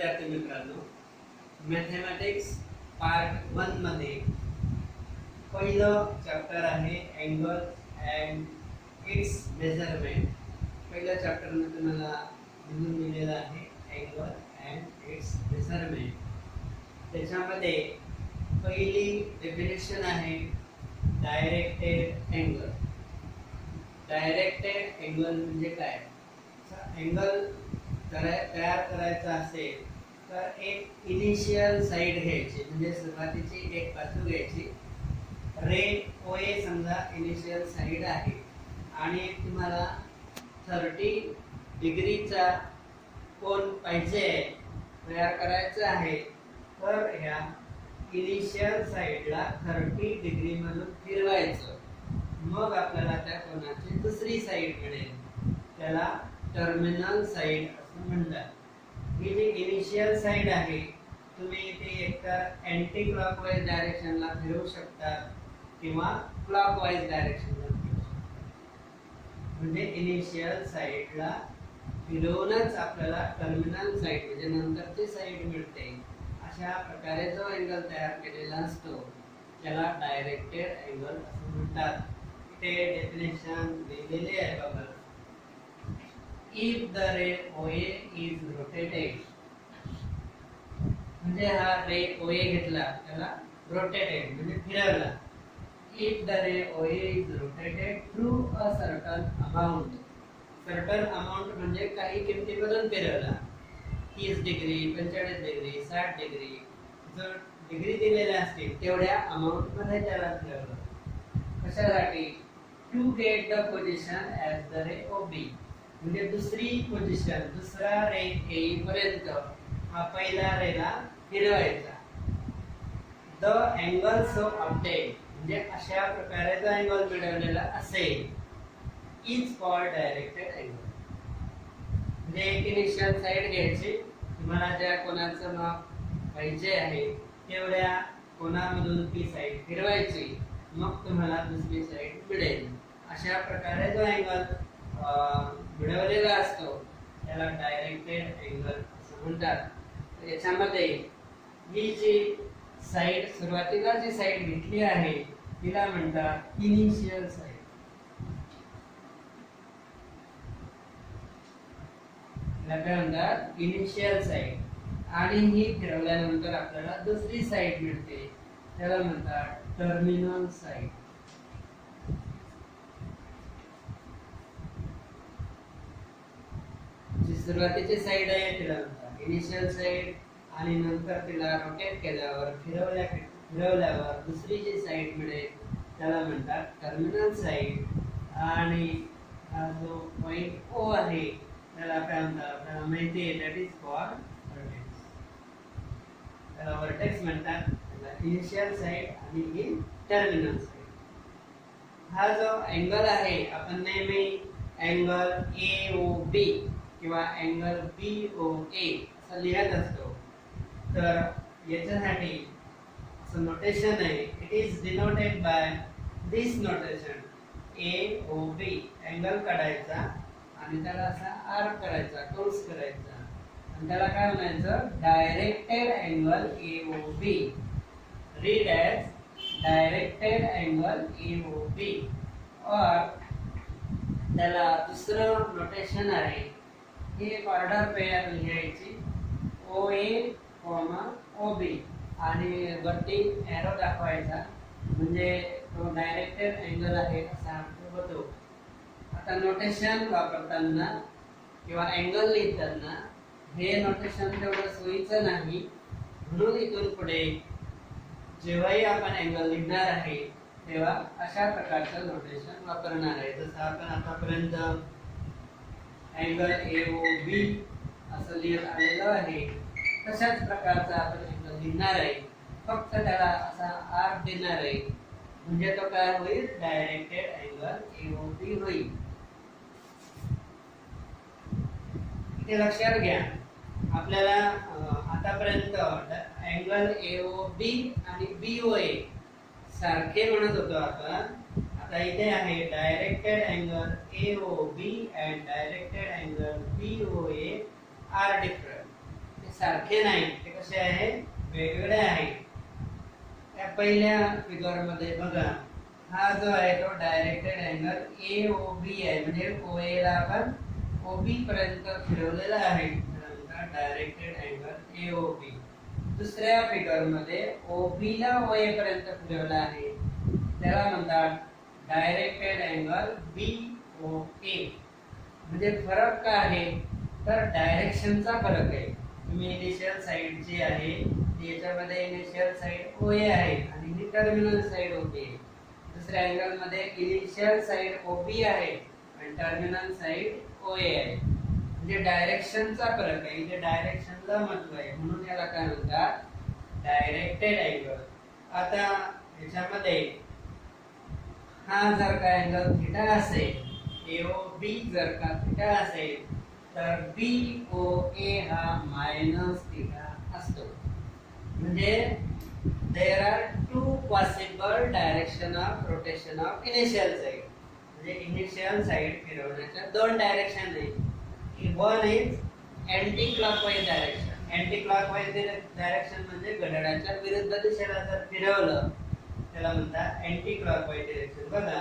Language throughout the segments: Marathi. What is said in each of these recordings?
विद्यार्थी मित्रांनो, मॅथेमॅटिक्स पार्ट 1 मध्ये पहिलं चॅप्टर आहे अँगल अँड इट्स मेजरमेंट. पहिल्या चॅप्टर मध्ये तुम्हाला लिहून दिलेलं आहे अँगल अँड इट्स मेजरमेंट. त्याच्यामध्ये पहिली डेफिनेशन आहे डायरेक्टेड अँगल. डायरेक्टेड अँगल म्हणजे काय? अँगल तयार करायचा असेल तर एक इनिशियल साइड घ्यायची, म्हणजे सुरुवातीची एक बाजू घ्यायची. रे ओ ए समजा इनिशियल साइड आहे आणि तुम्हाला 30 डिग्रीचा कोन पाहिजे तयार करायचा आहे, तर ह्या इनिशियल साइडला 30 डिग्री मधून फिरवायचं. मग आपल्याला त्या कोनाची दुसरी साइड मिळेल, त्याला टर्मिनल साइड असं म्हणतात. ही जी इनिशियल साइड आहे तुम्ही ती एकतर अँटी क्लॉकवाईज डायरेक्शनला फिरवू शकता किंवा क्लॉकवाईज डायरेक्शनला फिरवू शकता. म्हणजे इनिशियल साइडला फिरवूनच आपल्याला टर्मिनल साइड म्हणजे नंतरची साइड मिळते. अशा प्रकारे जो अँगल तयार केलेला असतो त्याला डायरेक्टेड अँगल असं म्हणतात. ते डेफिनेशन दिलेले आहे बघा. If the ray OA is rotated, म्हणजे हा रे OA घेतला त्याला रोटेटेड म्हणजे फिरवला. If the ray OA is rotated through a certain amount, certain amount म्हणजे काही किमतीमधून फिरवला. 30 डिग्री 45 डिग्री 60 डिग्री जर डिग्री दिलेल्या असतील तेवढ्या अमाउंट मध्ये त्याला फिरवलं. कशासाठी? To get the position as the ray OB, म्हणजे दुसरी पोझिशन दुसरा रे येईपर्यंत हा पहिला रेला फिरवायचा. द अँगल सो ऑब्टेन म्हणजे अशा प्रकारे जो अँगल मिळवलेला असेल इज कॉल्ड डायरेक्टेड अँगल. म्हणजे एक इनिशियल साइड घ्यायची, तुम्हाला ज्या कोणाचं माप पाहिजे आहे तेवढ्या कोणामधून ती साइड फिरवायची, मग तुम्हाला दुसरी साइड मिळेल. अशा प्रकारे जो अँगल मिळवलेला असतो त्याला डायरेक्टेड अँगल असं म्हणतात. याच्यामध्ये ही जी साइड सुरुवातीला जी साइड घेतली आहे तिला म्हणतात इनिशियल साइड. त्याला म्हणतात इनिशियल साइड. आणि ही फिरवल्यानंतर आपल्याला दुसरी साइड मिळते त्याला म्हणतात टर्मिनल साइड. सुरुवातीची साइड आहे तिला म्हणतात इनिशियल साइड, आणि नंतर तिला रोटेट केल्यावर फिरवल्यावर दुसरी जी साइड मिळेल त्याला म्हणतात टर्मिनल साइड. आणि हा जो पॉइंट ओ आहे त्याला काय म्हणतात आपल्याला माहिती आहे, दॅट इज कॉल्ड व्हर्टेक्स. त्याला व्हर्टेक्स म्हणतात. इनिशियल साइड आणि ही टर्मिनल साइड. हा जो अँगल आहे आपण नेहमी अँगल AOB किंवा अँगल BOA असं लिहत असतो. तर याच्यासाठी असं नोटेशन आहे. It is denoted by this notation AOB. Angle काढायचा आणि त्याला असा आर्क करायचा, कंस करायचा, आणि त्याला काय म्हणायचं directed angle AOB. Read as directed angle AOB. और त्याला दुसरं नोटेशन आहे, ही एक ऑर्डर पेयर लिहायची OA, OB आणि वरती एरो दाखवायचा, म्हणजे तो डायरेक्टेड अँगल आहे असा अर्थ होतो. आता नोटेशन वापरताना किंवा अँगल लिहिताना हे नोटेशन तेवढं सोयीचं नाही, म्हणून इथून पुढे जेव्हाही आपण अँगल लिहिणार आहे तेव्हा अशा प्रकारचं नोटेशन वापरणार आहे. जसं आपण आतापर्यंत अँगल AOB असं लिहित आलेलं आहे तशाच प्रकारचा आपण अँगल लिहिणार आहे, फक्त त्याला असा आर्क देणार आहे, म्हणजे तो काय होईल डायरेक्टेड अँगल AOB होईल. इथे लक्षात घ्या आपल्याला आतापर्यंत अँगल AOB आणि BOA सारखे म्हणत होतो आपण. आता इथे आहे directed angle AOB and directed angle BOA are different. सारखे नाही, ते कसे आहे, वेगवेगळे आहेत. त्या पहिल्या फिगर मध्ये बघा, हा जो आहे तो डायरेक्टेड अँगल AOB आहे, म्हणजे OA ला आपण OB पर्यंत फिरवलेला आहे, डायरेक्टेड अँगल AOB. दुसऱ्या फिगर मध्ये OB ला OA पर्यंत फिरवला आहे, त्याला म्हणतात डायरेक्टेड अँगल BOA. म्हणजे फरक काय आहे, तर डायरेक्शनचा फरक आहे. तुम्ही इनिशियल साइड जी आहे याच्यामध्ये इनिशियल साइड OA आहे आणि ही टर्मिनल साइड OB आहे. दुसऱ्या अँगल मध्ये इनिशियल साइड OB आहे आणि टर्मिनल साइड OA आहे. म्हणजे डायरेक्शनचा फरक आहे, इथे डायरेक्शनला महत्व आहे, म्हणून याला काय म्हणतात, डायरेक्टेड अँगल. आता याच्यामध्ये हा जर का अँगल थीटा असेल, AOB जर का थीटा असेल, तर BOA हा मायनस थीटा असतो. म्हणजे there are two possible direction of rotation of initial side. म्हणजे इनिशियल साइड फिरवण्याच्या दोन डायरेक्शन आहेत. One is anti clockwise direction. Anti clockwise direction म्हणजे घड्याळाच्या विरुद्ध दिशेला जर फिरवलं त्याला म्हणतात अँटी क्लॉकवाइज डायरेक्शन. बघा,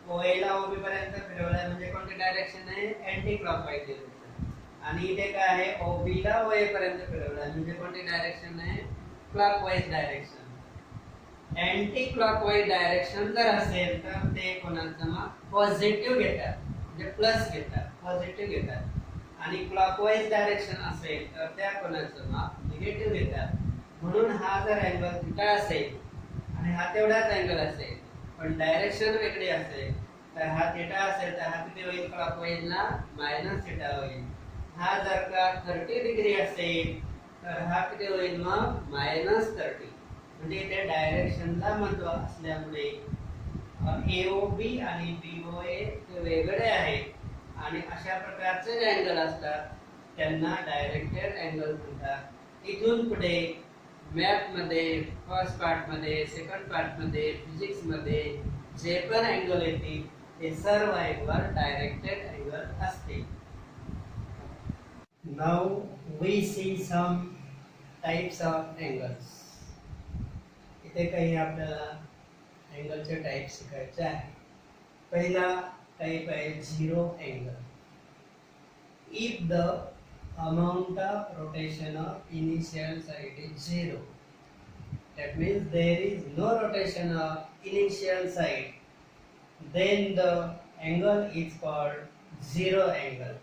OA ला OB पर्यंत फिरवलं म्हणजे कोणती डायरेक्शन आहे, अँटी क्लॉकवाइज डायरेक्शन. आणि इथे काय आहे, OB ला OA पर्यंत फिरवलं म्हणजे कोणती डायरेक्शन आहे, clockwise direction. Anti clockwise direction जर असेल तर ते कोणाचं मग पॉझिटिव्ह घेतात, म्हणजे प्लस घेतात, पॉझिटिव्ह घेतात. आणि क्लॉकवाइज डायरेक्शन असेल तर त्या कोणाचं मग निगेटिव्ह घेतात. म्हणून हा जर अँगल थीटा असेल आणि हा तेवढाच अँगल असेल पण डायरेक्शन वेगळी असेल, तर हा थीटा असेल तर हा किती होईल, क्लॉकवाइजला मायनस थीटा होईल. हा जर का 30 डिग्री असेल तर हा किती होईल, मग मायनस 30. म्हणजे इथे डायरेक्शनला महत्व असल्यामुळे AOB आणि BOA ते वेगळे आहेत आणि अशा प्रकारचे जे अँगल असतात त्यांना डायरेक्टेड अँगल म्हणतात. इथून पुढे मॅथ मध्ये, फर्स्ट पार्ट मध्ये, सेकंड पार्ट मध्ये, फिजिक्स मध्ये जे पण अँगल येतील ते सर्व अँगल डायरेक्टेड अँगल असतील. Now we see some types of angles. इथे काही आपल्याला अँगलचे टाइप शिकायचे आहे. पहिला टाइप आहे zero angle. If the amount of rotation of initial side is zero, that means there is no rotation of initial side, then the angle is called zero angle.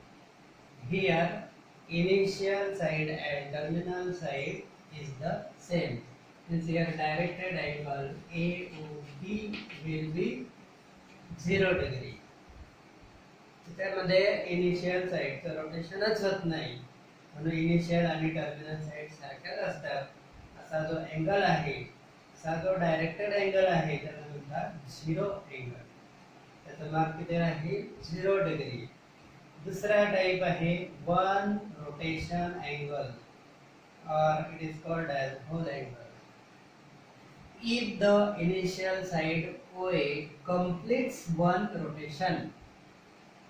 Here initial side and terminal side is the same. Means here directed angle AOB will be 0 degree. त्यामध्ये इनिशियल साइडचं रोटेशनच होत नाही, म्हणून इनिशियल आणि टर्मिनल साइड सारख्याच असतात. असा जो अँगल आहे, असा जो डायरेक्टेड अँगल आहे त्याला म्हणतात झिरो अँगल. त्याचं मार्क किती आहे, 0 डिग्री. दुसरा टाइप आहे one rotation angle or it is called as whole angle. If the initial side OA completes one rotation,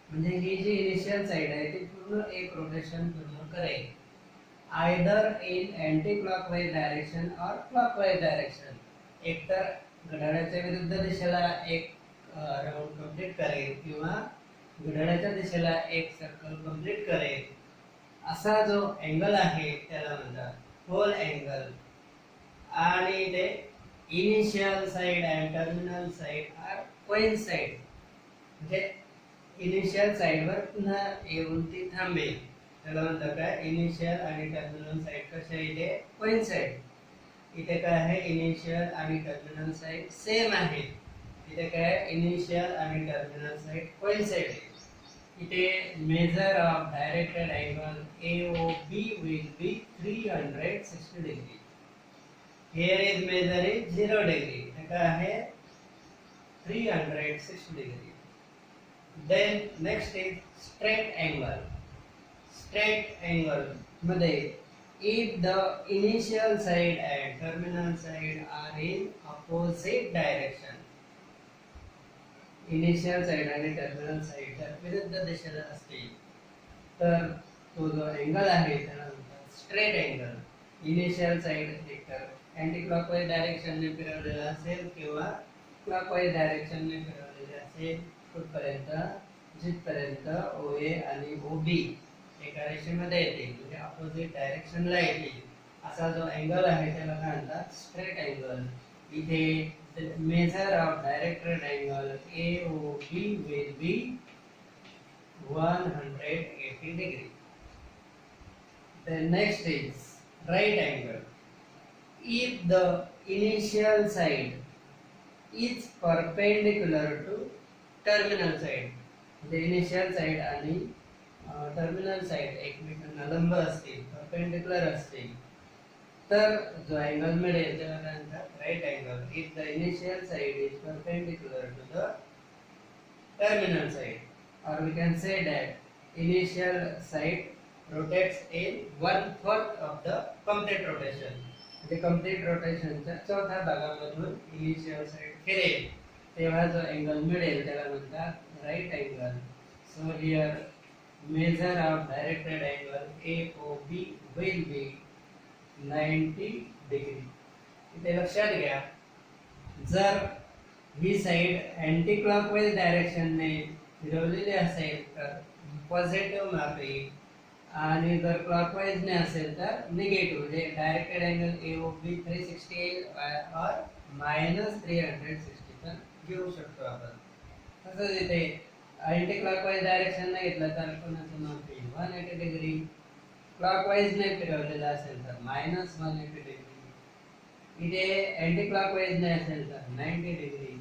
म्हणजे ही जी इनिशियल साइड आहे ती पूर्ण एक रोटेशन पूर्ण करेल, either in anti clockwise direction और क्लॉकवाइज डायरेक्शन. एक तर घड्याळाच्या विरुद्ध दिशेला एक राउंड कंप्लीट करेल किंवा घड्याळाच्या दिशेला एक सर्कल कंप्लीट करेल. असा जो अँगल आहे त्याला म्हणतात होल अँगल. आणि इथे initial side and terminal side are coincide. म्हणजे इनिशियल साइड वर पुन्हा येऊन ती थांबेल, त्याला म्हणतात काय, इनिशियल आणि टर्मिनल साइड कशा इथे कोइन्साइड. इथे काय आहे, इनिशियल आणि टर्मिनल साइड सेम आहे. इथे काय, इनिशियल आणि टर्मिनल साइड कोइन्साइड आहे. इथे measure of directed angle AOB will be 360 degree. Here is measure is 0 degree. इथे काय आहे, 360 degree. Then next is straight angle. Straight angle मध्ये if the initial side and terminal side are in opposite direction, initial side आणि टर्मिनल साइड जर विरुद्ध दिशेला असतील तर तो जो अँगल आहे त्याला म्हणतात स्ट्रेट अँगल इनिशियल साइड एकतर अँटी क्लॉकवाईज डायरेक्शनने फिरवलेला असेल किंवा क्लॉकवाईज डायरेक्शनने फिरवलेले असेल कुठपर्यंत जिथपर्यंत OA आणि OB एका रेषेमध्ये येतील म्हणजे अपोजिट डायरेक्शनला येतील असा जो अँगल आहे त्याला काय म्हणतात स्ट्रेट अँगल. इथे measure of directed angle AOB will be 180 degree. The next is right angle. If the initial side is perpendicular to terminal side, the initial side आणि टर्मिनल साइड एकमेकांना लंब असतील परपेंडिक्युलर असतील तर जो अँगल मिळेल त्याला काय म्हणतात right angle. If the initial side is perpendicular to the terminal side or we can say that initial side rotates in 1/4 of the complete rotation. The complete rotation च्या चौथ्या भागामधून इनिशियल साइड फिरेल तेव्हा जो अँगल मिळेल त्याला म्हणतात right angle. So here measure of directed angle AOB will be 90 degree. इथे लक्षात घ्या जर ही साइड अँटी क्लॉकवाईज डायरेक्शनने फिरवलेली असेल तर पॉझिटिव्ह मार्क येईल आणि जर क्लॉकवाईज ने असेल तर निगेटिव्ह म्हणजे डायरेक्टेड अँगल AOB 360 येईल और -360 पण घेऊ शकतो आपण. तसंच इथे अँटी क्लॉकवाईज डायरेक्शन ने घेतलं तर कोणाचं मार्क येईल 180 डिग्री. क्लॉकवाईज ने फिरवलेला असेल तर -180 डिग्री. इथे अँटी क्लॉकवाईज ने असेल तर 90 डिग्री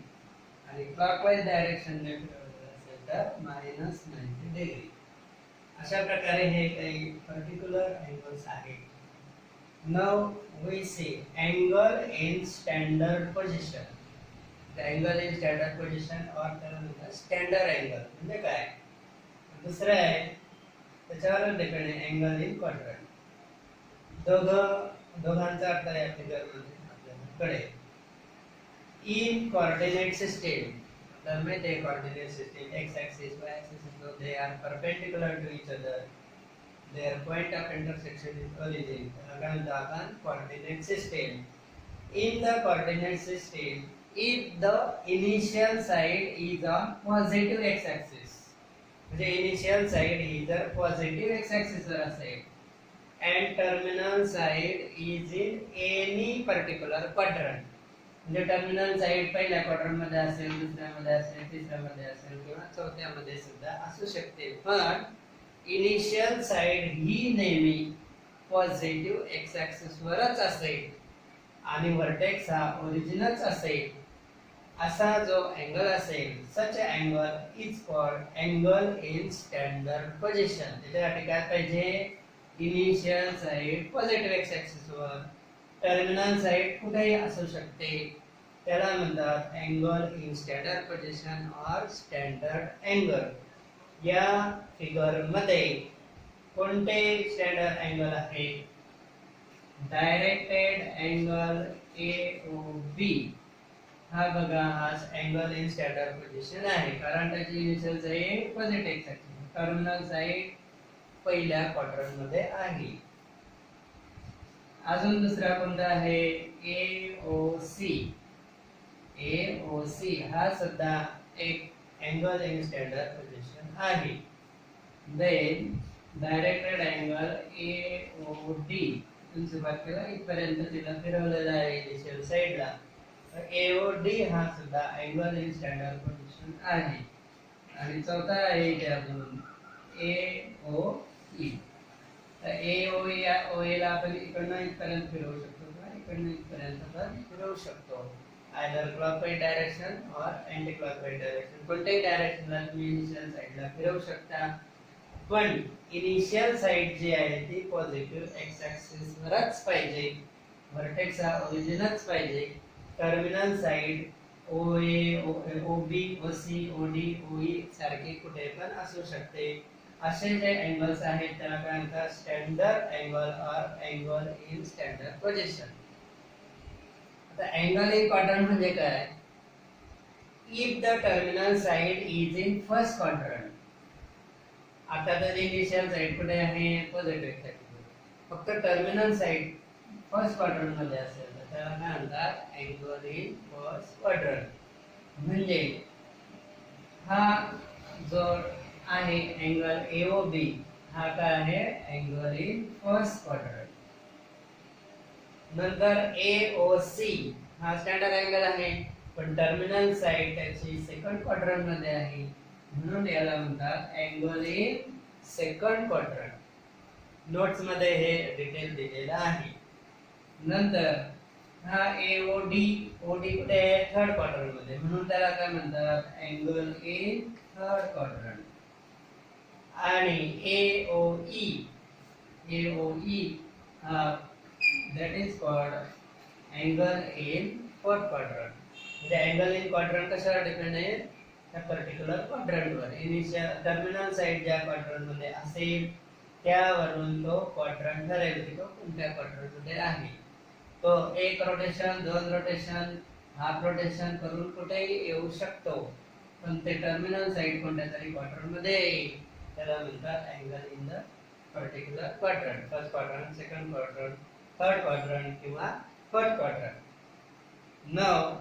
आणि क्लॉकवाईज डायरेक्शन ने फिरवलेला असेल तर -90 डिग्री. अशा प्रकारे हे काही पर्टिक्युलर अँगल्स आहेत. Now we see angle in standard position. The angle in standard position or त्याला म्हणतात स्टँडर्ड अँगल म्हणजे काय. दुसरं आहे त्याच्यावर डिपेंड आहे अँगल इन क्वाड्रंट. दोघांचा अर्थ या फिगर मध्ये आपल्याला कळेल. इन कोऑर्डिनेट सिस्टम तर माहिती आहे coordinate system x axis y axis so they are perpendicular to each other. Their point of intersection is origin. त्याला काय म्हणतात आपण coordinate system. In the coordinate system, if the initial side is on positive x-axis, म्हणजे initial side ही जर positive x-axis वर असेल and terminal side is in any particular quadrant, म्हणजे terminal side पहिल्या quadrant मध्ये असेल, दुसऱ्यामध्ये असेल, तिसऱ्यामध्ये असेल किंवा चौथ्यामध्ये सुद्धा असू शकते, पण initial side ही नेहमी positive x-axis वरच असेल आणि वर्टेक्स हा ओरिजिनच असेल असा जो अँगल असेल such angle is called angle in standard position. त्याच्यासाठी काय पाहिजे initial side positive X axis वर टर्मिनल साइड कुठेही असू शकते त्याला म्हणतात अँगल इन स्टँडर्ड पोझिशन और स्टँडर्ड अँगल. या फिगर मध्ये कोणते स्टँडर्ड अँगल आहे डायरेक्टेड अँगल AOB हा बघा हा अँगल इन स्टँडर्ड पोझिशन आहे कारण त्याची initial side positive X axis terminal side पहिल्या क्वाड्रंट मध्ये आहे. अजून दुसरा कोणता आहे AOC. AOC हा सुद्धा एक अँगल इन स्टँडर्ड पोझिशन आहे. देन डायरेक्टेड अँगल AOD सुरुवात केला इथपर्यंत तिला फिरवलेला आहे इनिशियल साइडला. AOD हा सुद्धा अँगल इन स्टँडर्ड पोझिशन आहे. आणि चौथा आहे इथे अजून AOE. तर AOE ला आपण इकडनं इथपर्यंत फिरवू शकतो किंवा इकडनं इथपर्यंत पण फिरवू शकतो. आयदर क्लॉकवाईज डायरेक्शन और अँटी क्लॉकवाईज डायरेक्शन कोणत्याही डायरेक्शनला तुम्ही इनिशियल साइडला फिरवू शकता पण इनिशियल साइड जी आहे ती पॉझिटिव्ह एक्स ऍक्सिस वरच पाहिजे. व्हर्टेक्स हा ओरिजिनच पाहिजे. Terminal side OA OB OC OD OE सारखे कुठे पण असू शकते. असे जे अँगल्स आहेत त्याला काय म्हणतात स्टँडर्ड अँगल और अँगल इन स्टँडर्ड पोझिशन. आता अँगल इन क्वाड्रंट म्हणजे काय if the terminal side is in first quadrant. आता तर इनिशियल साइड कुठे आहे पॉझिटिव्ह एक्स ऍक्सिस फक्त टर्मिनल साइड फर्स्ट क्वाड्रंट मध्ये असेल तर त्याला काय म्हणतात, अँगल इन फर्स्ट क्वाड्रंट. म्हणजे हा जो आहे अँगल AOB हा काय आहे, अँगल इन फर्स्ट क्वाड्रंट. नंतर AOC हा स्टँडर्ड अँगल आहे, पण टर्मिनल साइड त्याची सेकंड क्वाड्रंट मध्ये आहे, म्हणून याला म्हणतात angle in second quadrant. Notes मध्ये हे डिटेल दिलेलं आहे. नंतर हा OD कुठे आहे, थर्ड क्वाड्रंट मध्ये, म्हणून त्याला काय म्हणतात, अँगल इन थर्ड क्वाड्रंट. आणि AOE that is called angle in fourth quadrant. म्हणजे अँगल इन क्वाड्रंट कशावर डिपेंड आहे, त्या पर्टिक्युलर क्वाड्रंट वर. इनिशियल टर्मिनल साइड ज्या क्वाड्रंट मध्ये असेल त्यावरून तो क्वाड्रंट ठरेल की तो कोणत्या क्वाड्रंट मध्ये आहे. तो एक रोटेशन, दोन रोटेशन, हाफ रोटेशन करून कुठेही येऊ शकतो, पण ते टर्मिनल साइड कोणत्या तरी क्वाड्रंट मध्ये येईल, त्याला म्हणतात angle in the particular quadrant. First quadrant, second quadrant, third quadrant किंवा fourth quadrant. Now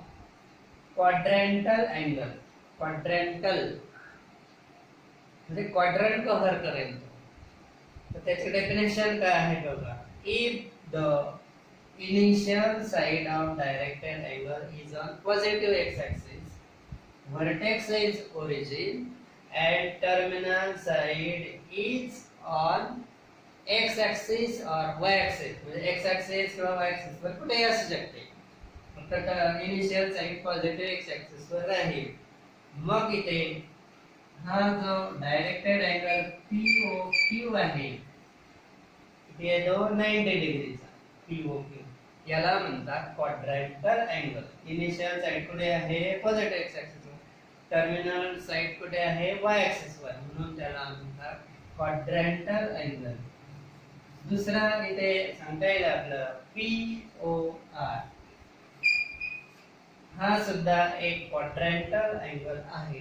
quadrantal angle. Quadrantal म्हणजे क्वाड्रंट कव्हर करेल तो. तर त्याची डेफिनेशन काय आहे बघा. If the initial side of directed angle is on positive x-axis, vertex is origin, and terminal side is on x-axis or y-axis. म्हणजे x-axis किंवा y-axis वर कुठेही असू शकते, फक्त इनिशियल साइड पॉझिटिव्ह x-axis वर राहील. मग इथे हा जो डायरेक्टेड अँगल POQ आहे, इथे तो 90 डिग्रीचा POQ, याला म्हणतात क्वाड्रंटल अँगल. इनिशियल साइड कुठे आहे, पॉझिटिव्ह एक्स ऍक्सिस वर, टर्मिनल साइड कुठे आहे, वाय ऍक्सिस वर, म्हणून त्याला म्हणतात क्वाड्रंटल अँगल. दुसरा इथे सांगता येईल आपलं POR. हा सुद्धा एक क्वाड्रंटल अँगल आहे,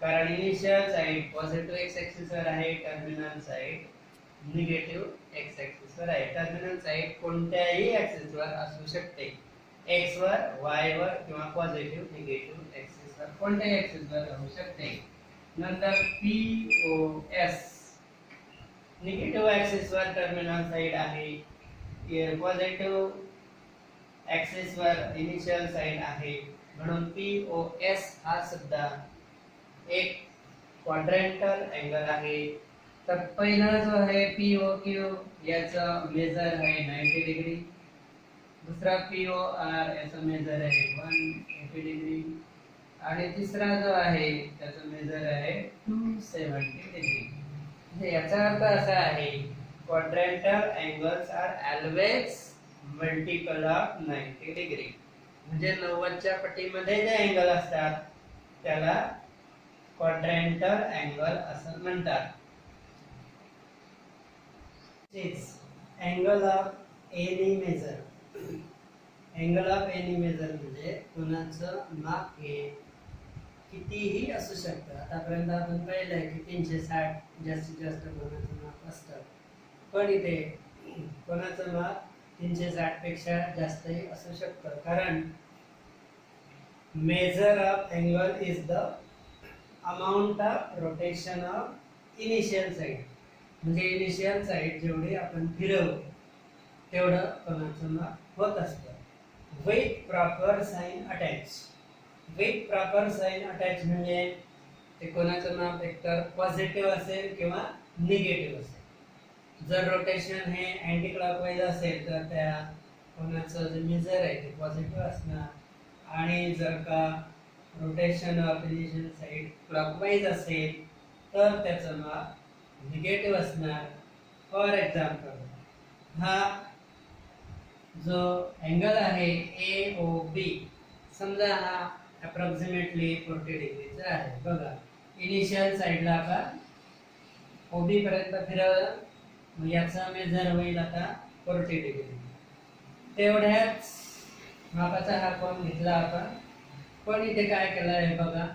कारण initial side positive X axis वर आहे, terminal side negative x axis वर आहे. टर्मिनल साइड कोणत्याही ऍक्सिस वर असू शकते, एक्स वर, वाय वर किंवा पॉझिटिव्ह निगेटिव्ह ऍक्सिस वर, कोणत्याही ऍक्सिस वर असू शकते. नंतर POS निगेटिव्ह ऍक्सिस वर टर्मिनल साइड आहे, पॉझिटिव्ह ऍक्सिस वर इनिशियल साइड आहे, म्हणून POS हा सुद्धा एक क्वाड्रंटल अँगल आहे. तर पहिला जो आहे POQ याचा मेजर आहे 90 डिग्री, दुसरा POR याचा मेजर आहे 180 डिग्री, आणि तिसरा जो आहे त्याचा मेजर आहे 270 डिग्री. म्हणजे याचा अर्थ असा आहे, quadrantal angles are always multiple of 90 degree. म्हणजे 90 च्या पटीमध्ये जे अँगल असतात त्याला क्वाड्रंटल अँगल असं म्हणतात. Angle of any measure. Angle of any measure म्हणजे कोणाचं माप हे कितीही असू शकतं. आतापर्यंत आपण पाहिलं आहे की 360 जास्तीत जास्त कोणाचं माप असतं, पण इथे कोणाचं माप 360 पेक्षा जास्तही असू शकतं, कारण measure of angle is the amount of rotation of initial side. म्हणजे इनिशियल साइड जेवढी आपण फिरवू तेवढं कोणाचं माप होत असतं. With proper sign attach. With proper sign attach म्हणजे ते कोणाचं माप एकतर पॉझिटिव्ह असेल किंवा निगेटिव्ह असेल. जर रोटेशन हे अँटी क्लॉकवाईज असेल तर त्या कोणाचं जे मेजर आहे ते पॉझिटिव्ह असणार, आणि जर का rotation of initial side clockwise असेल तर त्याचं माप निगेटिव्ह असणार. फॉर एक्झाम्पल हा जो अँगल आहे AOB, समजा हा अप्रॉक्सिमेटली 40 डिग्रीचा आहे. बघा इनिशियल साइडला आपण OB पर्यंत फिरवलं, मग याचा मेजर होईल आता 40 डिग्री. तेवढ्याच मापाचा हा कोन घेतला आपण, पण इथे काय केलं आहे बघा,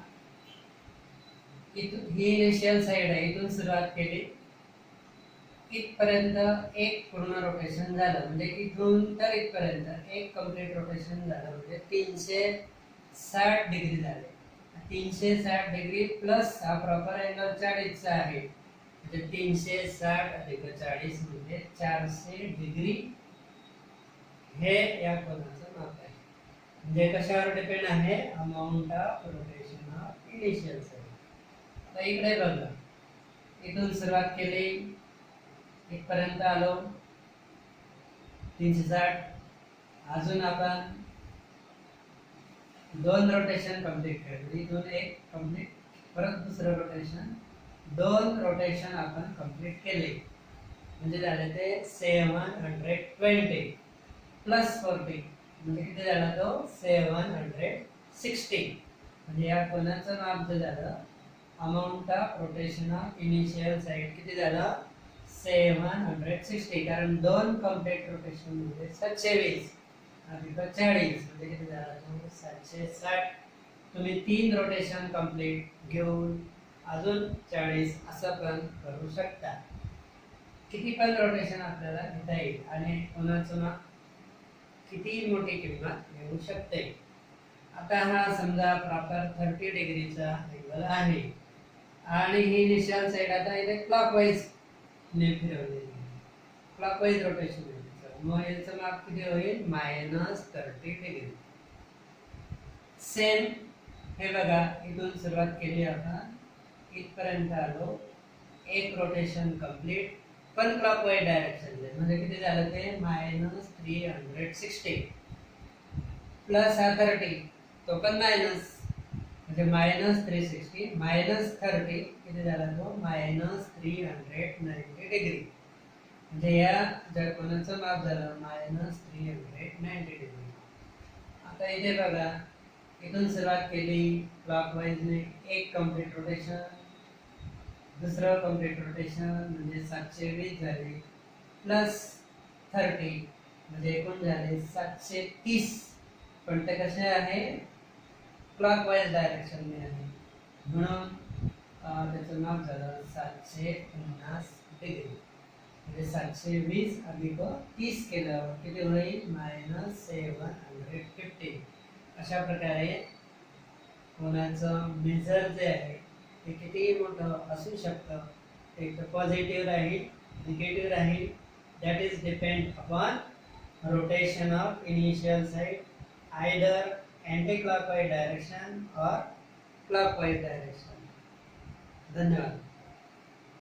ही इनिशियल साइड आहे, इथून सुरुवात केली इथपर्यंत एक पूर्ण रोटेशन झालं, म्हणजे इथून तर इथपर्यंत एक कम्प्लीट रोटेशन झालं, म्हणजे 360 डिग्री झाले. 360 डिग्री प्लस हा प्रॉपर अँगल 40 चा आहे, म्हणजे 360 अधिक 40 म्हणजे 400 डिग्री हे या कोनाचं माप आहे. म्हणजे कशावर डिपेंड आहे? Amount of rotation of initial side. आता इकडे बघा, इथून सुरुवात केली, इथपर्यंत आलो 360. अजून आपण 2 रोटेशन कंप्लीट केले, इथून एक कंप्लीट, परत दुसरं रोटेशन, 2 रोटेशन आपण कंप्लीट केले, म्हणजे झाले ते 720 प्लस 40 म्हणजे किती झाला तो? 760. म्हणजे या कोनाचं माप जे झालं, amount of rotation of initial side किती झालं? 760. कारण 2 कंप्लीट रोटेशन म्हणजे 720 अधिक 40 म्हणजे किती झालं? 760. तुम्ही 3 रोटेशन कंप्लीट घेऊन अजून 40 असं पण करू शकता. किती पण रोटेशन आपल्याला घेता येईल आणि कोणाचं माप किती मोठी किंमत मिळू शकते. आता हा समजा प्रॉपर 30 डिग्रीचा अँगल आहे आणि ही इनिशियल साइड आता इथे क्लॉकवाईज ने फिरवलेली आहे, क्लॉकवाईज रोटेशन आहे. मग याचं माप किती होईल? -30 डिग्री. सेम हे बघा, इथून सुरुवात केली आपण, इथपर्यंत आलो, एक रोटेशन कंप्लीट पण क्लॉकवाईज डायरेक्शन म्हणजे किती झालं ते? -360 प्लस हा 30 तो पण मायनस, म्हणजे -360 -30 किती झाला तो? -390 डिग्री. म्हणजे या जर कोणाचं माप झालं -390 डिग्री. आता इथे बघा, इथून सुरुवात केली क्लॉकवाईजने, एक कंप्लीट रोटेशन, दुसरं कंप्लीट रोटेशन म्हणजे 720 झाले, प्लस 30 म्हणजे एकूण झाले 730. पण ते कसे आहे? क्लॉकवाईज डायरेक्शनने आहे, म्हणून त्याचं माप झालं 750 डिग्री. म्हणजे 720 अधिक 30 केल्यावर किती होईल? -750. अशा प्रकारे कोणाचं मेजर जे आहे ते किती मोठं असू शकतं, ते पॉझिटिव्ह राहील, निगेटिव्ह राहील, that is depend upon rotation of initial side, either anti-clockwise direction or clockwise direction. धन्यवाद.